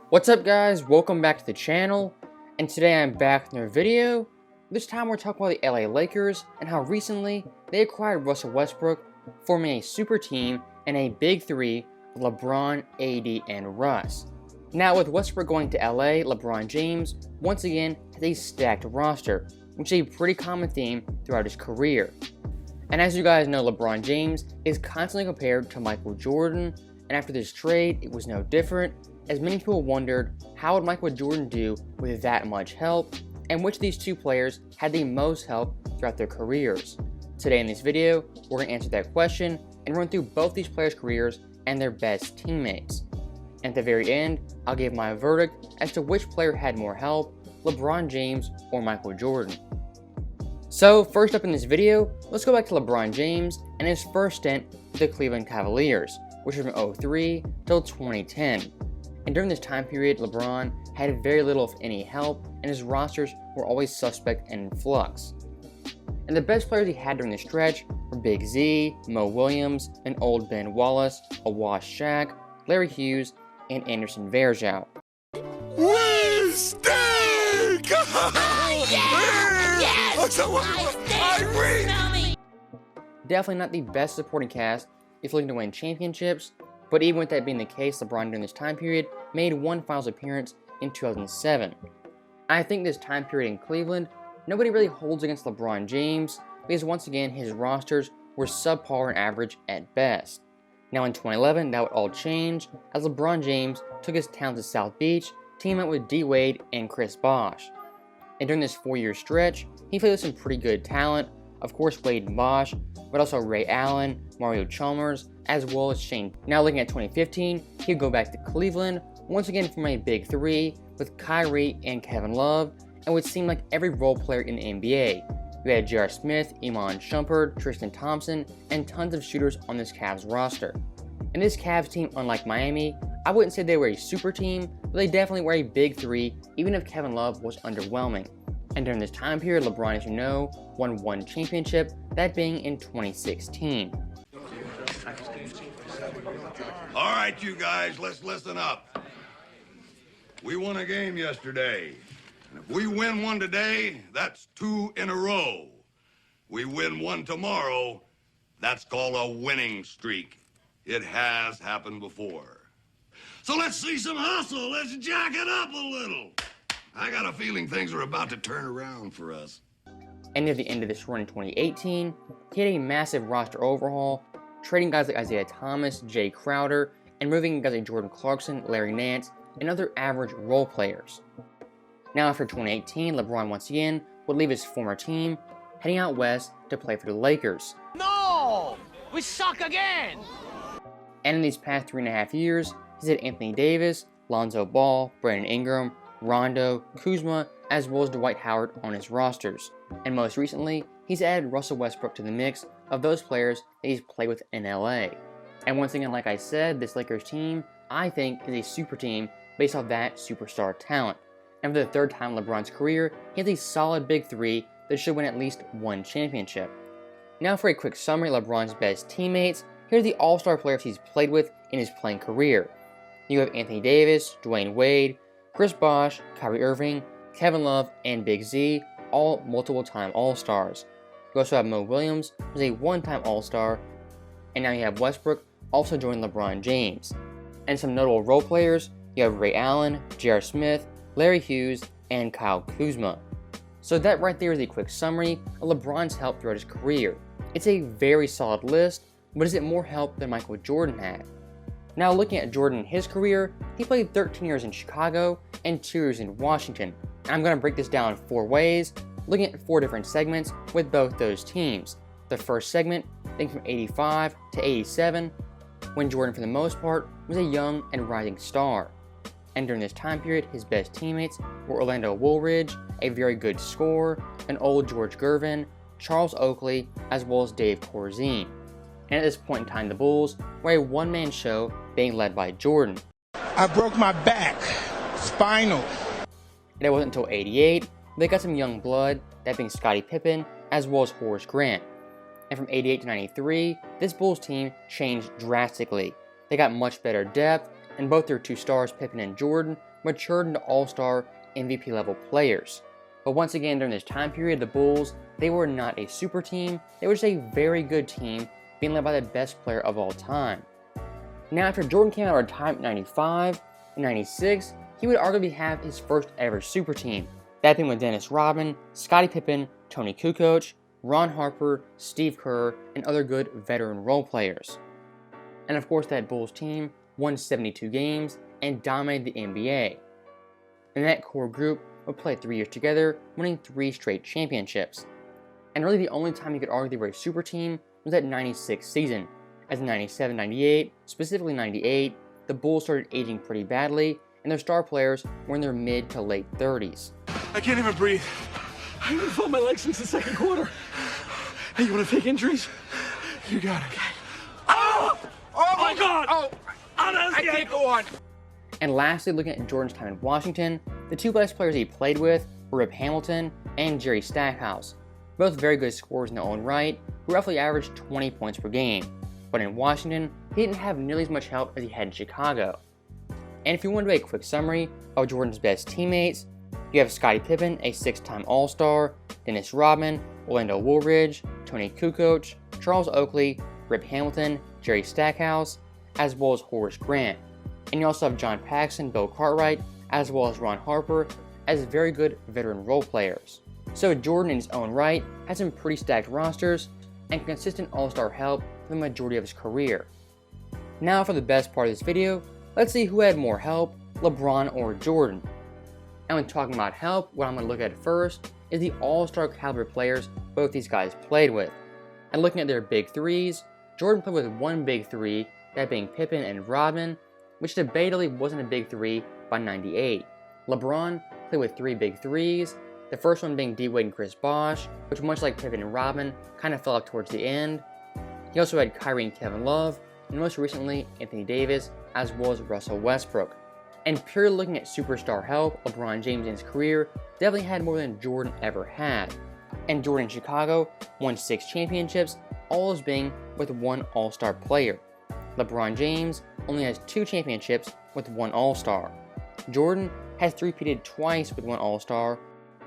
What's up guys, welcome back to the channel, and today I'm back with another video. This time we're talking about the LA Lakers and how recently they acquired Russell Westbrook, forming a super team and a big three of LeBron, AD, and Russ. Now with Westbrook going to LA, LeBron James once again has a stacked roster, which is a pretty common theme throughout his career. And as you guys know, LeBron James is constantly compared to Michael Jordan, and after this trade it was no different, as many people wondered how would Michael Jordan do with that much help, and which of these two players had the most help throughout their careers. Today in this video, we're going to answer that question and run through both these players' careers and their best teammates. And at the very end, I'll give my verdict as to which player had more help, LeBron James or Michael Jordan. So first up in this video, let's go back to LeBron James and his first stint with the Cleveland Cavaliers, which was from 2003 till 2010. And during this time period, LeBron had very little if any help, and his rosters were always suspect and in flux. And the best players he had during this stretch were Big Z, Mo Williams, an old Ben Wallace, a washed Shaq, Larry Hughes, and Anderson Varejao. We stink! Definitely not the best supporting cast if looking to win championships, but even with that being the case, LeBron during this time period made one finals appearance in 2007. I think this time period in Cleveland, nobody really holds against LeBron James, because once again his rosters were subpar and average at best. Now in 2011, that would all change as LeBron James took his talent to South Beach, teaming up with D Wade and Chris Bosh. And during this 4-year stretch, he played with some pretty good talent, of course Wade and Bosh, but also Ray Allen, Mario Chalmers, as well as Shane. Now looking at 2015, he would go back to Cleveland, once again from a big three with Kyrie and Kevin Love, and would seem like every role player in the NBA. You had J.R. Smith, Iman Shumpert, Tristan Thompson, and tons of shooters on this Cavs roster. And this Cavs team, unlike Miami, I wouldn't say they were a super team, but they definitely were a big three, even if Kevin Love was underwhelming. And during this time period, LeBron, as you know, won one championship, that being in 2016. All right, you guys, let's listen up. We won a game yesterday. And if we win one today, that's 2 in a row. We win one tomorrow, that's called a winning streak. It has happened before. So let's see some hustle. Let's jack it up a little. I got a feeling things are about to turn around for us. And near the end of this run in 2018, he had a massive roster overhaul, trading guys like Isaiah Thomas, Jay Crowder, and moving guys like Jordan Clarkson, Larry Nance, and other average role players. Now after 2018, LeBron once again would leave his former team, heading out west to play for the Lakers. No! We suck again! And in these past 3.5 years, he's had Anthony Davis, Lonzo Ball, Brandon Ingram, Rondo, Kuzma, as well as Dwight Howard on his rosters. And most recently, he's added Russell Westbrook to the mix of those players that he's played with in LA. And once again, like I said, this Lakers team, I think, is a super team based off that superstar talent. And for the third time in LeBron's career, he has a solid big three that should win at least one championship. Now for a quick summary of LeBron's best teammates, here are the all-star players he's played with in his playing career. You have Anthony Davis, Dwayne Wade, Chris Bosh, Kyrie Irving, Kevin Love, and Big Z, all multiple-time All-Stars. You also have Mo Williams, who's a one-time All-Star, and now you have Westbrook, also joined LeBron James. And some notable role players, you have Ray Allen, J.R. Smith, Larry Hughes, and Kyle Kuzma. So that right there is a quick summary of LeBron's help throughout his career. It's a very solid list, but is it more help than Michael Jordan had? Now looking at Jordan in his career, he played 13 years in Chicago and 2 years in Washington. And I'm going to break this down in 4 ways, looking at 4 different segments with both those teams. The first segment, being from 85 to 87, when Jordan for the most part was a young and rising star. And during this time period, his best teammates were Orlando Woolridge, a very good scorer, an old George Gervin, Charles Oakley, as well as Dave Corzine. And at this point in time, the Bulls were a one-man show being led by Jordan. I broke my back, spinal. And it wasn't until 88 they got some young blood, that being Scottie Pippen, as well as Horace Grant. And from 88 to 93, this Bulls team changed drastically. They got much better depth, and both their two stars, Pippen and Jordan, matured into all-star MVP level players. But once again, during this time period, the Bulls, they were not a super team, they were just a very good team, being led by the best player of all time. Now, after Jordan came out of retirement in 95 and 96, he would arguably have his first ever super team, that being with Dennis Rodman, Scottie Pippen, Tony Kukoc, Ron Harper, Steve Kerr, and other good veteran role players. And of course, that Bulls team won 72 games and dominated the NBA. And that core group would play 3 years together, winning 3 straight championships. And really the only time you could argue they were a super team was that 96 season, as in 97-98, specifically 98, the Bulls started aging pretty badly, and their star players were in their mid to late 30s. I can't even breathe. I haven't felt my legs since the second quarter. Hey, you want to fake injuries? You got it. Oh! Oh my God! Oh! I can't go on. And lastly, looking at Jordan's time in Washington, the two best players he played with were Rip Hamilton and Jerry Stackhouse, both very good scorers in their own right, who roughly averaged 20 points per game. But in Washington, he didn't have nearly as much help as he had in Chicago. And if you want to do a quick summary of Jordan's best teammates, you have Scottie Pippen, a 6-time All-Star, Dennis Rodman, Orlando Woolridge, Tony Kukoc, Charles Oakley, Rip Hamilton, Jerry Stackhouse, as well as Horace Grant. And you also have John Paxson, Bill Cartwright, as well as Ron Harper, as very good veteran role players. So Jordan in his own right had some pretty stacked rosters and consistent all-star help for the majority of his career. Now for the best part of this video, let's see who had more help, LeBron or Jordan. And when talking about help, what I'm going to look at first is the all-star caliber players both these guys played with. And looking at their big threes, Jordan played with one big three, that being Pippen and Rodman, which debatably wasn't a big three by 98. LeBron played with 3 big threes, the first one being D-Wade and Chris Bosh, which much like Pippen and Rodman, kind of fell off towards the end. He also had Kyrie and Kevin Love, and most recently Anthony Davis, as well as Russell Westbrook. And purely looking at superstar help, LeBron James in his career definitely had more than Jordan ever had. And Jordan in Chicago won 6 championships, all as being with one all-star player. LeBron James only has 2 championships with one all-star. Jordan has three-peated twice with one all-star,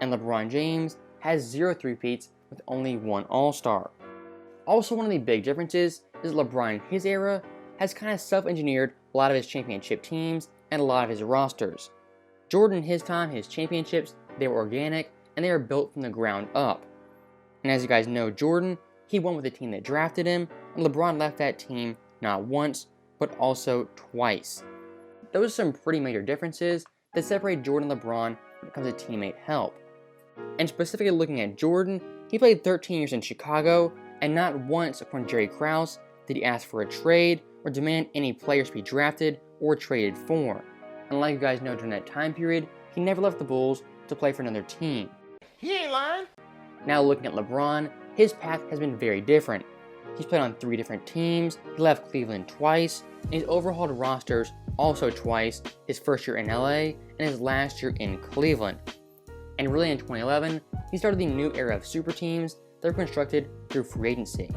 and LeBron James has 0 three-peats with only one all-star. Also, one of the big differences is LeBron in his era has kind of self-engineered a lot of his championship teams and a lot of his rosters. Jordan in his time, his championships, they were organic and they were built from the ground up. And as you guys know, Jordan, he won with the team that drafted him, and LeBron left that team not once, but also twice. Those are some pretty major differences that separate Jordan and LeBron when it comes to teammate help. And specifically looking at Jordan, he played 13 years in Chicago, and not once, according to Jerry Krause, did he ask for a trade or demand any players to be drafted or traded for. And like you guys know, during that time period, he never left the Bulls to play for another team. He ain't lying. Now looking at LeBron, his path has been very different. He's played on 3 different teams, he left Cleveland twice, and he's overhauled rosters also twice, his first year in LA and his last year in Cleveland. And really in 2011, he started the new era of super teams that were constructed through free agency.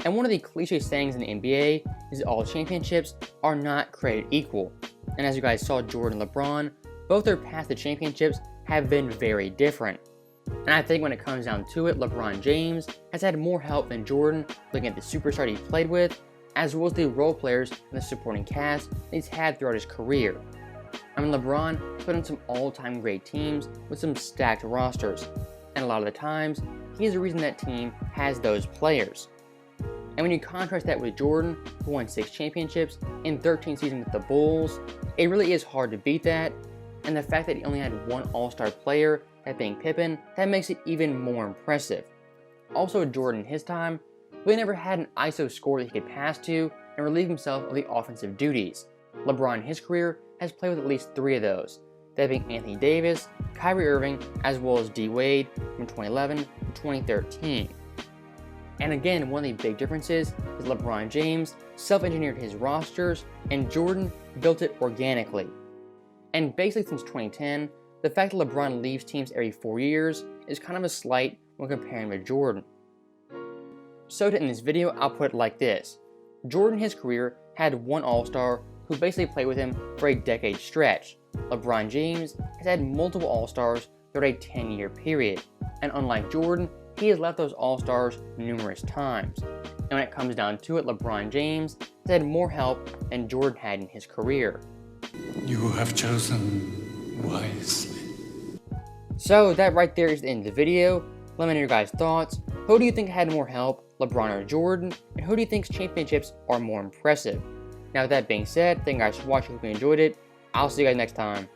And one of the cliche sayings in the NBA is that all championships are not created equal. And as you guys saw, Jordan and LeBron, both their paths to championships have been very different. And I think when it comes down to it, LeBron James has had more help than Jordan, looking at the superstar he played with, as well as the role players in the supporting cast that he's had throughout his career. I mean, LeBron put on some all-time great teams with some stacked rosters, and a lot of the times, he's the reason that team has those players. And when you contrast that with Jordan, who won 6 championships in 13 seasons with the Bulls, it really is hard to beat that, and the fact that he only had one all-star player, that being Pippen, that makes it even more impressive. Also, Jordan in his time really never had an ISO scorer that he could pass to and relieve himself of the offensive duties. LeBron in his career has played with at least 3 of those, that being Anthony Davis, Kyrie Irving, as well as D-Wade from 2011 to 2013. And again, one of the big differences is LeBron James self-engineered his rosters and Jordan built it organically. And basically since 2010, the fact that LeBron leaves teams every 4 years is kind of a slight when comparing with Jordan. So to end this video, I'll put it like this. Jordan in his career had one All-Star, who basically played with him for a decade stretch. LeBron James has had multiple All-Stars throughout a 10-year period, and unlike Jordan, he has left those All-Stars numerous times. And when it comes down to it, LeBron James has had more help than Jordan had in his career. You have chosen wisely. So that right there is the end of the video. Let me know your guys' thoughts. Who do you think had more help, LeBron or Jordan? And who do you think's championships are more impressive? Now with that being said, thank you guys for watching. Hope you enjoyed it. I'll see you guys next time.